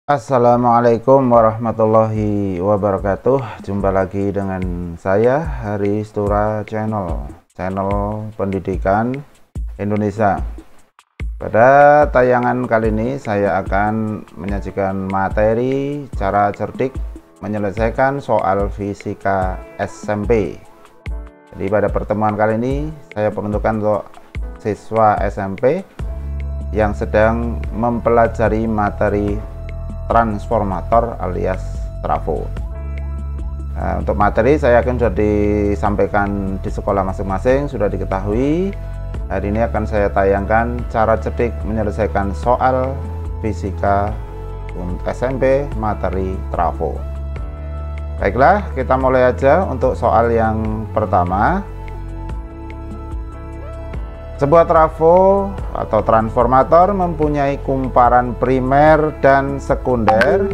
Assalamualaikum warahmatullahi wabarakatuh. Jumpa lagi dengan saya Haristura Channel pendidikan Indonesia. Pada tayangan kali ini saya akan menyajikan materi cara cerdik menyelesaikan soal fisika SMP. Jadi pada pertemuan kali ini saya peruntukkan untuk siswa SMP yang sedang mempelajari materi transformator alias trafo. Nah, untuk materi saya akan sudah disampaikan di sekolah masing-masing, sudah diketahui. Hari ini akan saya tayangkan cara cerdik menyelesaikan soal fisika untuk SMP materi trafo. Baiklah, kita mulai aja untuk soal yang pertama. Sebuah trafo atau transformator mempunyai kumparan primer dan sekunder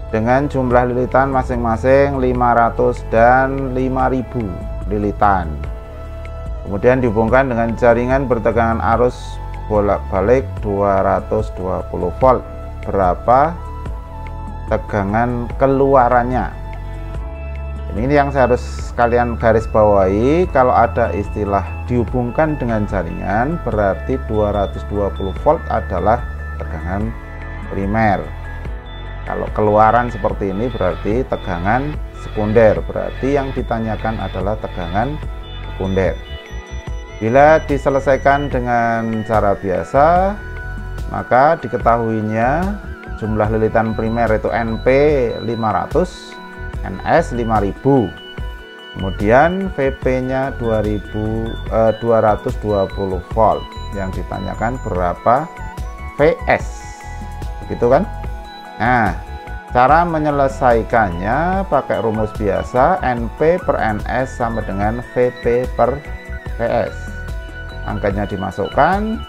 dengan jumlah lilitan masing-masing 500 dan 5000 lilitan. Kemudian dihubungkan dengan jaringan bertegangan arus bolak-balik 220 volt. Berapa tegangan keluarannya? Ini yang saya harus kalian garis bawahi. Kalau ada istilah dihubungkan dengan jaringan, berarti 220 volt adalah tegangan primer. Kalau keluaran seperti ini berarti tegangan sekunder. Berarti yang ditanyakan adalah tegangan sekunder. Bila diselesaikan dengan cara biasa, maka diketahuinya jumlah lilitan primer itu NP 500, NS 5000, kemudian VP nya 220 volt. Yang ditanyakan berapa VS, begitu kan? Nah, cara menyelesaikannya pakai rumus biasa, NP per NS sama dengan VP per VS. Angkanya dimasukkan,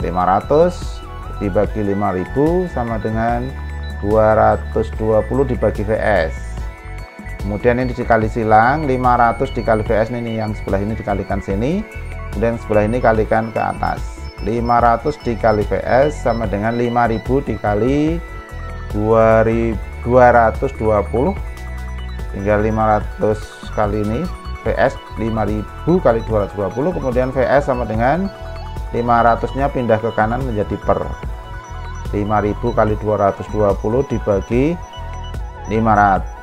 500 dibagi 5000 sama dengan 220 dibagi VS. Kemudian ini dikali silang, 500 dikali VS ini yang sebelah ini dikalikan sini, kemudian sebelah ini kalikan ke atas. 500 dikali VS sama dengan 5000 dikali 220, tinggal 500 kali ini VS 5000 kali 220, kemudian VS sama dengan 500 nya pindah ke kanan menjadi per 5000 kali 220 dibagi 500.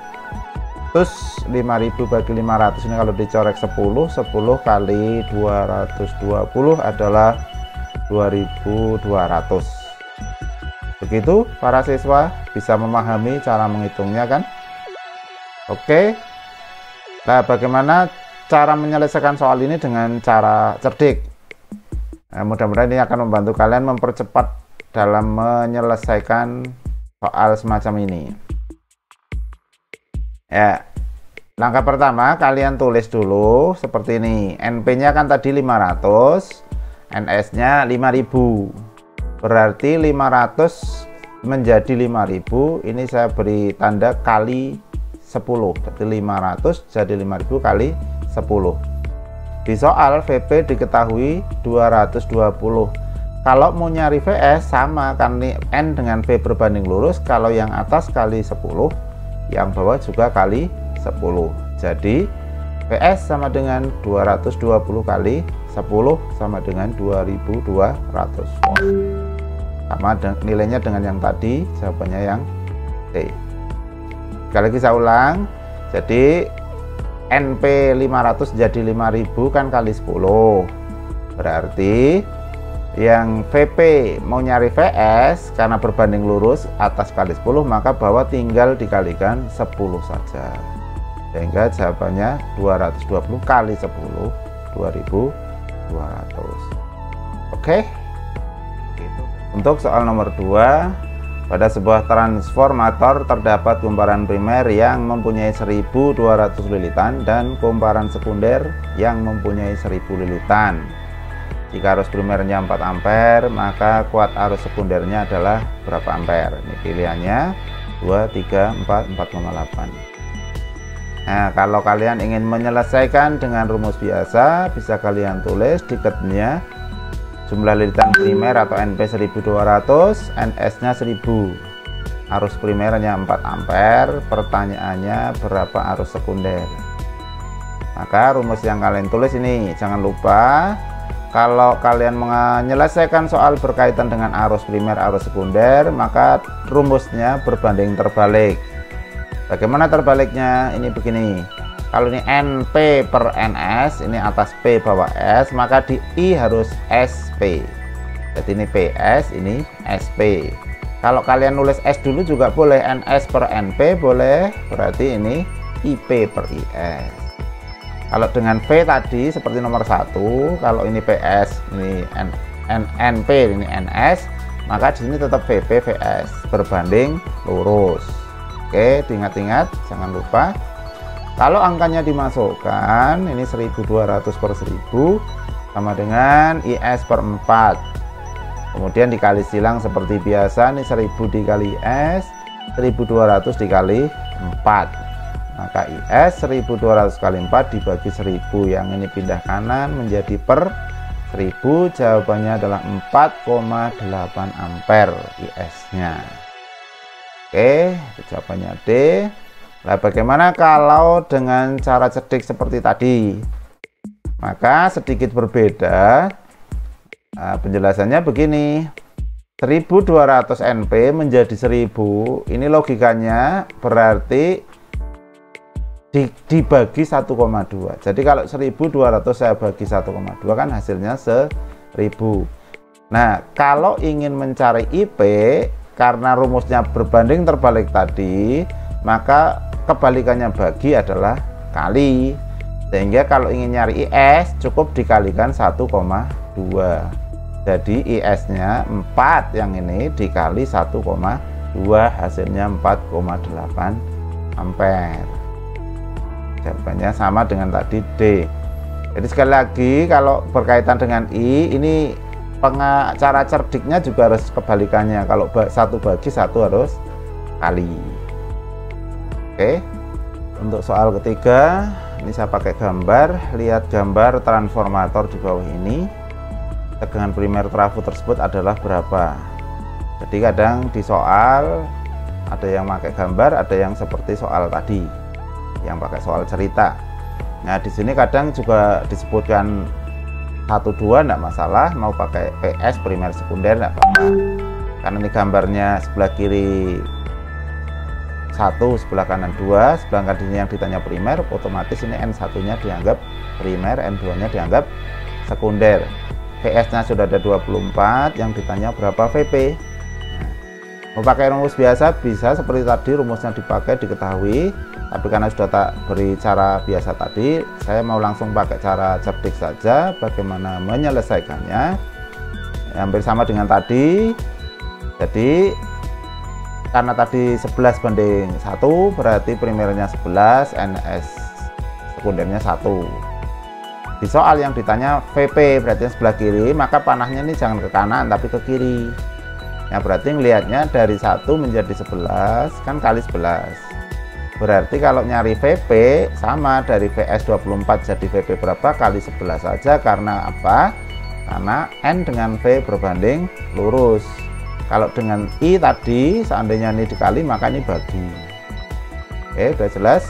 Terus 5000 bagi 500 ini kalau dicorek 10 kali 220 adalah 2200. Begitu para siswa bisa memahami cara menghitungnya kan? Oke. Nah, bagaimana cara menyelesaikan soal ini dengan cara cerdik? Nah, mudah-mudahan ini akan membantu kalian mempercepat dalam menyelesaikan soal semacam ini. Ya, langkah pertama kalian tulis dulu seperti ini. NP nya kan tadi 500, NS nya 5000, berarti 500 menjadi 5000, ini saya beri tanda kali 10, berarti 500 jadi 5000 kali 10. Di soal VP diketahui 220. Kalau mau nyari VS sama kan, N dengan V berbanding lurus, kalau yang atas kali 10, yang bawah juga kali 10. Jadi VS sama dengan 220 kali 10 sama dengan 2200 volt. Sama nilainya dengan yang tadi, jawabannya yang C. Sekali lagi saya ulang. Jadi NP 500 jadi 5000 kan kali 10. Berarti yang VP mau nyari VS karena berbanding lurus atas kali 10, maka bawah tinggal dikalikan 10 saja, sehingga jawabannya 220 kali 10 2200. Oke. Untuk soal nomor 2, pada sebuah transformator terdapat kumparan primer yang mempunyai 1200 lilitan dan kumparan sekunder yang mempunyai 1000 lilitan. Jika arus primernya 4 ampere, maka kuat arus sekundernya adalah berapa ampere? Ini pilihannya 2, 3, 4, 4,8. Nah, kalau kalian ingin menyelesaikan dengan rumus biasa, bisa kalian tulis diketnya jumlah lilitan primer atau NP 1200, NS nya 1000. arus primernya 4 ampere, pertanyaannya berapa arus sekunder. Maka rumus yang kalian tulis ini, jangan lupa kalau kalian menyelesaikan soal berkaitan dengan arus primer, arus sekunder, maka rumusnya berbanding terbalik. Bagaimana terbaliknya? Ini begini, kalau ini NP per NS, ini atas P bawah S, maka di I harus SP. Jadi ini PS, ini SP. Kalau kalian nulis S dulu juga boleh, NS per NP boleh, berarti ini IP per IS. Kalau dengan V tadi seperti nomor 1, kalau ini PS, ini NP, ini NS, maka di sini tetap VP VS berbanding lurus. Oke, diingat-ingat, jangan lupa. Kalau angkanya dimasukkan, ini 1200 per 1000 sama dengan IS per 4. Kemudian dikali silang seperti biasa, ini 1000 dikali S, 1200 dikali 4. Maka IS 1200 kali 4 dibagi 1000, yang ini pindah kanan menjadi per 1000, jawabannya adalah 4,8 ampere IS-nya. Oke, jawabannya D. Nah, bagaimana kalau dengan cara cerdik seperti tadi? Maka sedikit berbeda. Nah, penjelasannya begini, 1200 NP menjadi 1000, ini logikanya berarti dibagi 1,2. Jadi kalau 1200 saya bagi 1,2 kan hasilnya 1000. Nah, kalau ingin mencari IP, karena rumusnya berbanding terbalik tadi, maka kebalikannya bagi adalah kali. Sehingga kalau ingin nyari IS cukup dikalikan 1,2. Jadi IS-nya 4, yang ini dikali 1,2, hasilnya 4,8 ampere. Jawabannya sama dengan tadi D. Jadi sekali lagi kalau berkaitan dengan I, ini cara cerdiknya juga harus kebalikannya. Kalau 1 bagi 1 harus kali. Oke, untuk soal ketiga ini saya pakai gambar. Lihat gambar transformator di bawah ini. Tegangan primer trafo tersebut adalah berapa? Jadi kadang di soal ada yang pakai gambar, ada yang seperti soal tadi yang pakai soal cerita. Nah, di sini kadang juga disebutkan 1-2 enggak masalah, mau pakai PS primer sekunder enggak apa-apa. Karena ini gambarnya sebelah kiri 1, sebelah kanan 2, sebelah kanan yang ditanya primer, otomatis ini N1-nya dianggap primer, N2-nya dianggap sekunder. PS-nya sudah ada 24, yang ditanya berapa VP. Nah, mau pakai rumus biasa bisa seperti tadi, rumusnya dipakai diketahui. Tapi karena sudah tak beri cara biasa tadi, saya mau langsung pakai cara cerdik saja. Bagaimana menyelesaikannya? Hampir sama dengan tadi. Jadi karena tadi 11 banding 1, berarti primernya 11, NS sekundernya 1. Di soal yang ditanya VP berarti yang sebelah kiri, maka panahnya ini jangan ke kanan tapi ke kiri. Ya berarti ngelihatnya dari 1 menjadi 11 kan kali 11. Berarti kalau nyari VP sama dari VS 24 jadi VP berapa kali 11 saja. Karena apa? Karena N dengan V berbanding lurus. Kalau dengan I tadi seandainya ini dikali maka ini bagi. Oke, udah jelas.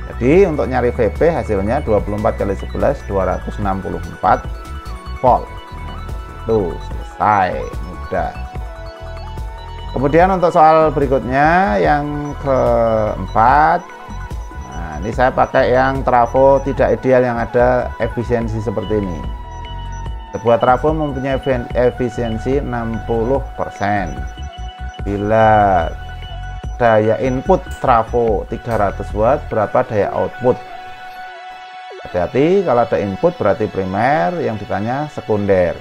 Jadi untuk nyari VP hasilnya 24 kali 11 264 volt. Tuh selesai, mudah. Kemudian untuk soal berikutnya yang keempat, nah ini saya pakai yang trafo tidak ideal yang ada efisiensi seperti ini. Sebuah trafo mempunyai efisiensi 60%. Bila daya input trafo 300 watt, berapa daya output? Hati-hati, kalau ada input berarti primer, yang ditanya sekunder.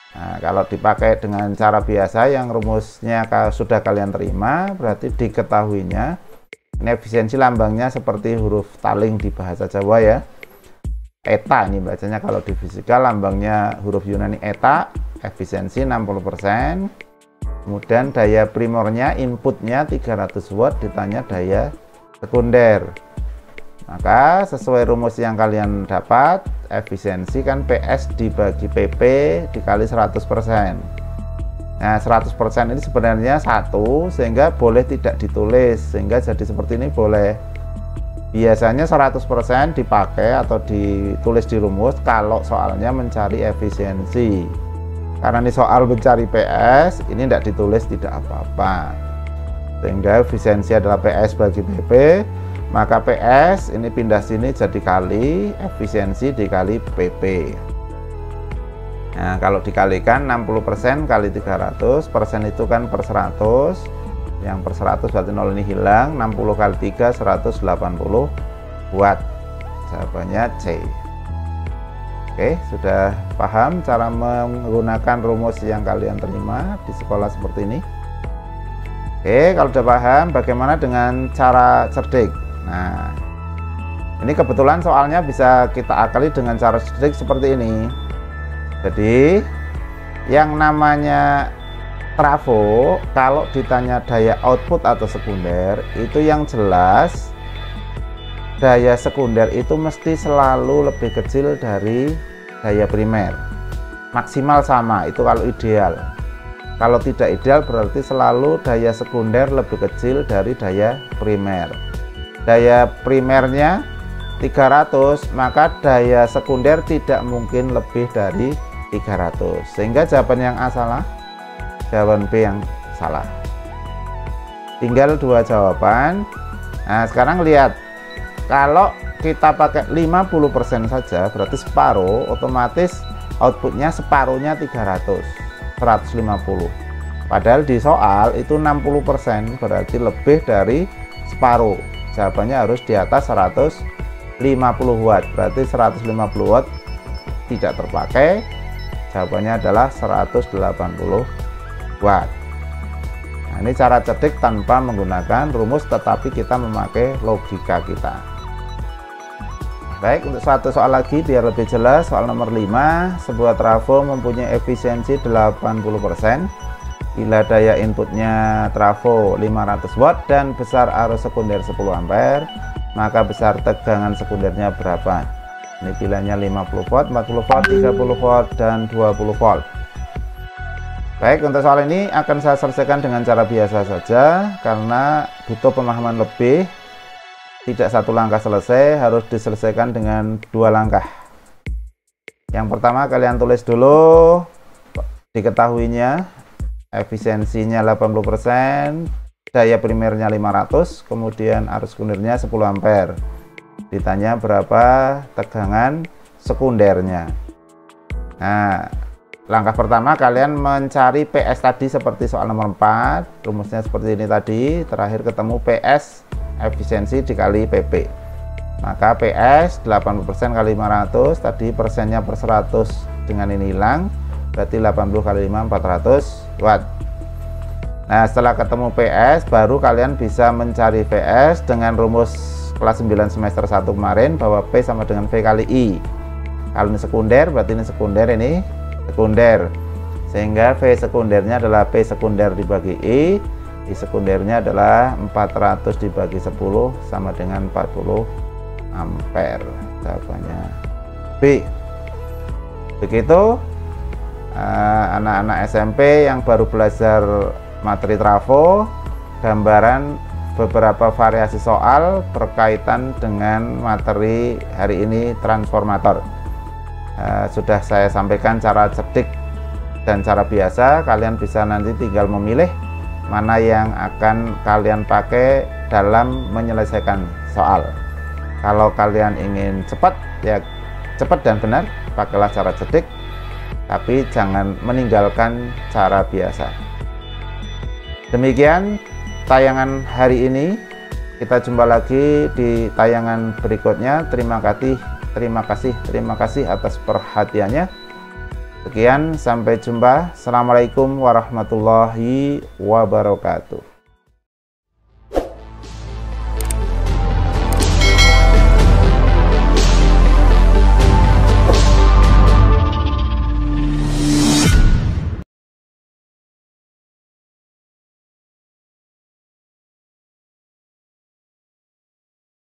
Nah, kalau dipakai dengan cara biasa yang rumusnya sudah kalian terima, berarti diketahuinya ini efisiensi lambangnya seperti huruf taling di bahasa Jawa ya. Eta ini bacanya, kalau di fisika lambangnya huruf Yunani eta, efisiensi 60%. Kemudian daya primernya inputnya 300 watt, ditanya daya sekunder. Maka sesuai rumus yang kalian dapat, efisiensi kan PS dibagi PP dikali 100%. Nah 100% ini sebenarnya 1, sehingga boleh tidak ditulis, sehingga jadi seperti ini boleh. Biasanya 100% dipakai atau ditulis di rumus kalau soalnya mencari efisiensi. Karena ini soal mencari PS, ini tidak ditulis tidak apa-apa. Sehingga efisiensi adalah PS bagi PP, maka PS ini pindah sini jadi kali, efisiensi dikali PP. Nah kalau dikalikan 60% kali 300, persen itu kan per 100, yang per 100 berarti 0 ini hilang, 60 kali 3 180 watt. Jawabannya C. Oke, sudah paham cara menggunakan rumus yang kalian terima di sekolah seperti ini? Oke, kalau sudah paham, bagaimana dengan cara cerdik? Nah, ini kebetulan soalnya bisa kita akali dengan cara cerdik seperti ini. Jadi yang namanya trafo, kalau ditanya daya output atau sekunder, itu yang jelas daya sekunder itu mesti selalu lebih kecil dari daya primer, maksimal sama, itu kalau ideal. Kalau tidak ideal berarti selalu daya sekunder lebih kecil dari daya primer. Daya primernya 300, maka daya sekunder tidak mungkin lebih dari 300, sehingga jawaban yang A salah, jawaban B yang salah. Tinggal dua jawaban. Nah sekarang lihat, kalau kita pakai 50% saja berarti separuh, otomatis outputnya separuhnya 300, 150. Padahal di soal itu 60%, berarti lebih dari separuh. Jawabannya harus di atas 150 watt, berarti 150 watt tidak terpakai. Jawabannya adalah 180 watt. Nah, ini cara cerdik tanpa menggunakan rumus, tetapi kita memakai logika kita. Baik, untuk satu soal lagi biar lebih jelas, soal nomor 5. Sebuah trafo mempunyai efisiensi 80% bila daya inputnya trafo 500 watt dan besar arus sekunder 10 ampere, maka besar tegangan sekundernya berapa? Ini pilihannya 50 volt, 40 volt, 30 volt, dan 20 volt. Baik, untuk soal ini akan saya selesaikan dengan cara biasa saja karena butuh pemahaman lebih. Tidak satu langkah selesai, harus diselesaikan dengan 2 langkah. Yang pertama kalian tulis dulu diketahuinya, efisiensinya 80%, daya primernya 500, kemudian arus sekundernya 10 ampere. Ditanya berapa tegangan sekundernya. Nah, langkah pertama kalian mencari PS tadi seperti soal nomor 4, rumusnya seperti ini tadi. Terakhir ketemu PS efisiensi dikali PP, maka PS 80% kali 500, tadi persennya per 100 dengan ini hilang, berarti 80 kali 5 400 watt. Nah setelah ketemu PS baru kalian bisa mencari PS dengan rumus kelas 9 semester 1 kemarin, bahwa P sama dengan V kali I. Kalau ini sekunder berarti ini sekunder, ini sekunder, sehingga V sekundernya adalah P sekunder dibagi I sekundernya adalah 400 dibagi 10 sama dengan 40 ampere. Jawabannya B. Begitu anak-anak SMP yang baru belajar materi trafo, gambaran beberapa variasi soal berkaitan dengan materi hari ini, transformator. Sudah saya sampaikan cara cerdik dan cara biasa, kalian bisa nanti tinggal memilih mana yang akan kalian pakai dalam menyelesaikan soal. Kalau kalian ingin cepat, ya cepat dan benar, pakailah cara cerdik, tapi jangan meninggalkan cara biasa. Demikian tayangan hari ini, kita jumpa lagi di tayangan berikutnya. Terima kasih atas perhatiannya. Sekian, sampai jumpa. Assalamualaikum warahmatullahi wabarakatuh.